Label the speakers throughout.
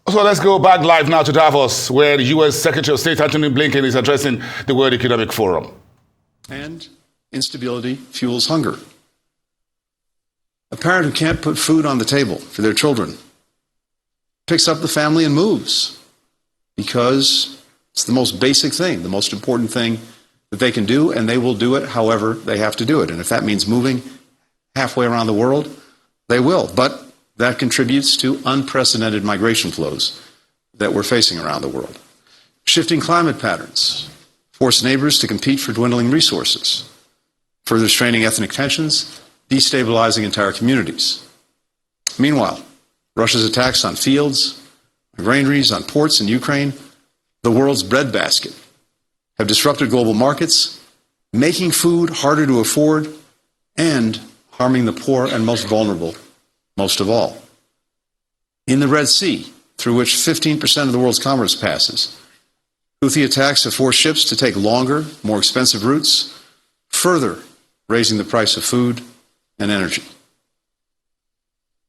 Speaker 1: So let's go back live now to Davos, where the U.S. Secretary of State Antony Blinken is addressing the World Economic Forum.
Speaker 2: And instability fuels hunger. A parent who can't put food on the table for their children picks up the family and moves because it's the most basic thing, the most important thing that they can do, and they will do it however they have to do it. And if that means moving halfway around the world, they will. But that contributes to unprecedented migration flows that we're facing around the world. Shifting climate patterns force neighbors to compete for dwindling resources, further straining ethnic tensions, destabilizing entire communities. Meanwhile, Russia's attacks on fields, granaries, on ports in Ukraine, the world's breadbasket, have disrupted global markets, making food harder to afford and harming the poor and most vulnerable most of all. In the Red Sea, through which 15% of the world's commerce passes, Houthi attacks have forced ships to take longer, more expensive routes, further raising the price of food and energy.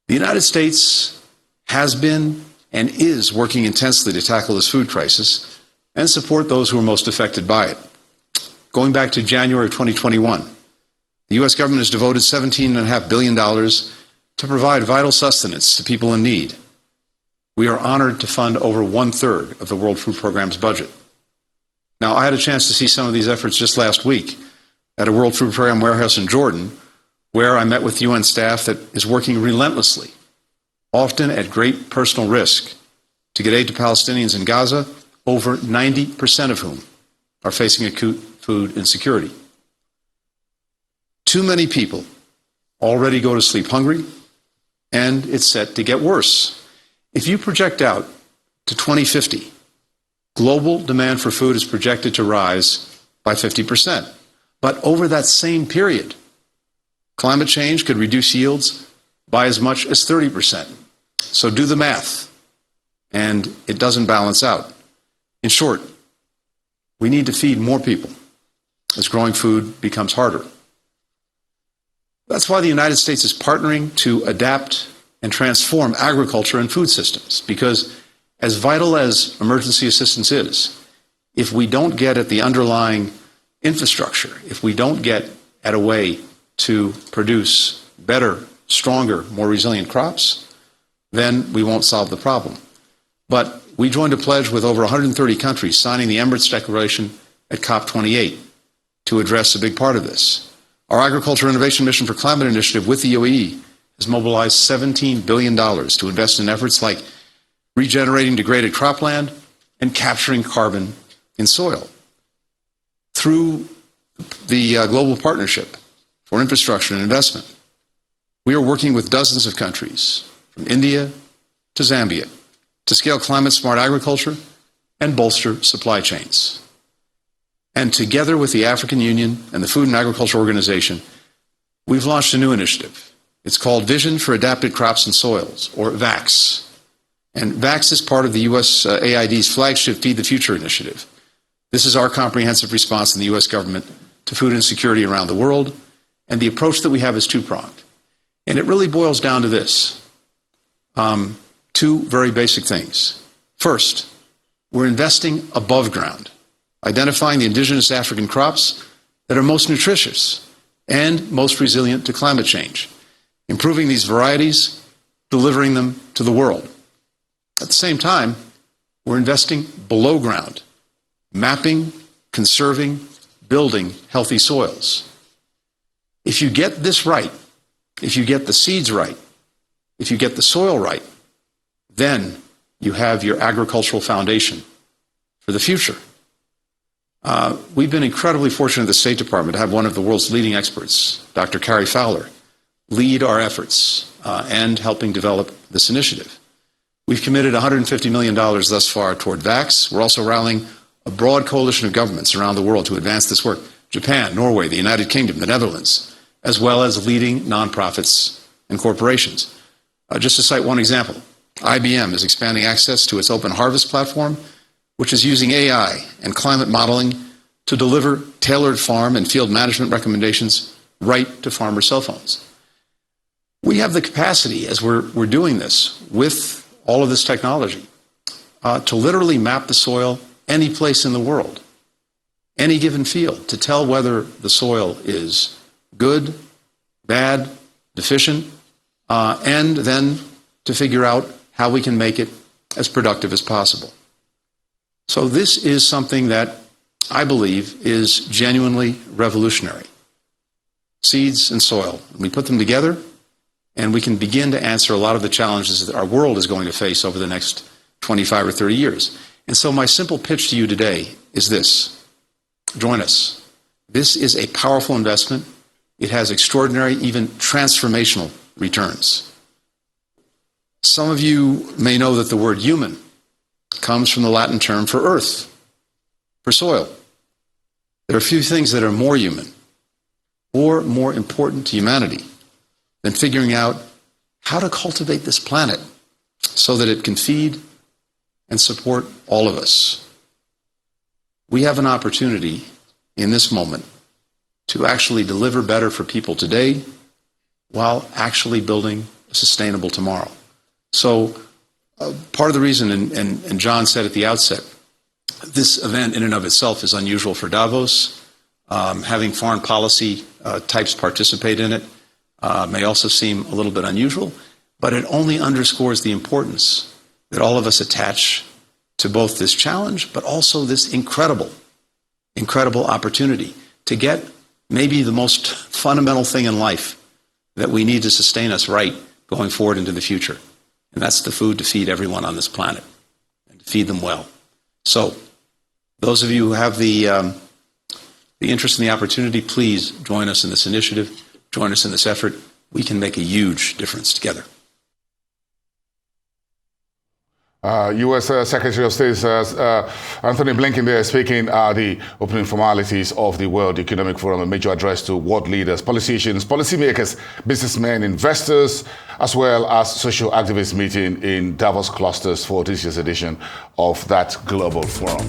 Speaker 2: The United States has been and is working intensely to tackle this food crisis and support those who are most affected by it. Going back to January of 2021, the U.S. government has devoted $17.5 billion to provide vital sustenance to people in need. We are honored to fund over 1/3 of the World Food Programme's budget. Now, I had a chance to see some of these efforts just last week at a World Food Programme warehouse in Jordan, where I met with UN staff that is working relentlessly, often at great personal risk, to get aid to Palestinians in Gaza, over 90% of whom are facing acute food insecurity. Too many people already go to sleep hungry, and it's set to get worse. If you project out to 2050, global demand for food is projected to rise by 50%. But over that same period, climate change could reduce yields by as much as 30%. So do the math, and it doesn't balance out. In short, we need to feed more people as growing food becomes harder. That's why the United States is partnering to adapt and transform agriculture and food systems, because as vital as emergency assistance is, if we don't get at the underlying infrastructure, if we don't get at a way to produce better, stronger, more resilient crops, then we won't solve the problem. But we joined a pledge with over 130 countries signing the Emirates Declaration at COP28 to address a big part of this. Our Agriculture Innovation Mission for Climate Initiative with the UAE has mobilized $17 billion to invest in efforts like regenerating degraded cropland and capturing carbon in soil. Through the Global Partnership for Infrastructure and Investment, we are working with dozens of countries, from India to Zambia, to scale climate-smart agriculture and bolster supply chains. And together with the African Union and the Food and Agriculture Organization, we've launched a new initiative. It's called Vision for Adapted Crops and Soils, or VAX. And VAX is part of the USAID's flagship Feed the Future initiative. This is our comprehensive response in the U.S. government to food insecurity around the world, and the approach that we have is two-pronged. And it really boils down to this. Two very basic things. First, we're investing above ground, identifying the indigenous African crops that are most nutritious and most resilient to climate change, improving these varieties, delivering them to the world. At the same time, we're investing below ground, mapping, conserving, building healthy soils. If you get this right, if you get the seeds right, if you get the soil right, then you have your agricultural foundation for the future. We've been incredibly fortunate at the State Department to have one of the world's leading experts, Dr. Carrie Fowler, lead our efforts and helping develop this initiative. We've committed $150 million thus far toward VAX. We're also rallying a broad coalition of governments around the world to advance this work. Japan, Norway, the United Kingdom, the Netherlands, as well as leading nonprofits and corporations. Just to cite one example, IBM is expanding access to its Open Harvest platform, which is using AI and climate modeling to deliver tailored farm and field management recommendations right to farmer cell phones. We have the capacity, as we're doing this, with all of this technology, to literally map the soil any place in the world, any given field, to tell whether the soil is good, bad, deficient, and then to figure out how we can make it as productive as possible. So this is something that I believe is genuinely revolutionary. Seeds and soil. We put them together, and we can begin to answer a lot of the challenges that our world is going to face over the next 25 or 30 years. And so my simple pitch to you today is this. Join us. This is a powerful investment. It has extraordinary, even transformational returns. Some of you may know that the word human comes from the Latin term for earth, for soil. There are few things that are more human or more important to humanity than figuring out how to cultivate this planet so that it can feed and support all of us. We have an opportunity in this moment to actually deliver better for people today while actually building a sustainable tomorrow. So part of the reason, and John said at the outset, this event in and of itself is unusual for Davos. Having foreign policy types participate in it may also seem a little bit unusual, but it only underscores the importance that all of us attach to both this challenge, but also this incredible opportunity to get maybe the most fundamental thing in life that we need to sustain us right going forward into the future. And that's the food to feed everyone on this planet and to feed them well. So those of you who have the interest and the opportunity, please join us in this initiative, join us in this effort. We can make a huge difference together.
Speaker 1: U.S. Secretary of State Antony Blinken there speaking at the opening formalities of the World Economic Forum, a major address to world leaders, politicians, policymakers, businessmen, investors, as well as social activists meeting in Davos clusters for this year's edition of that global forum.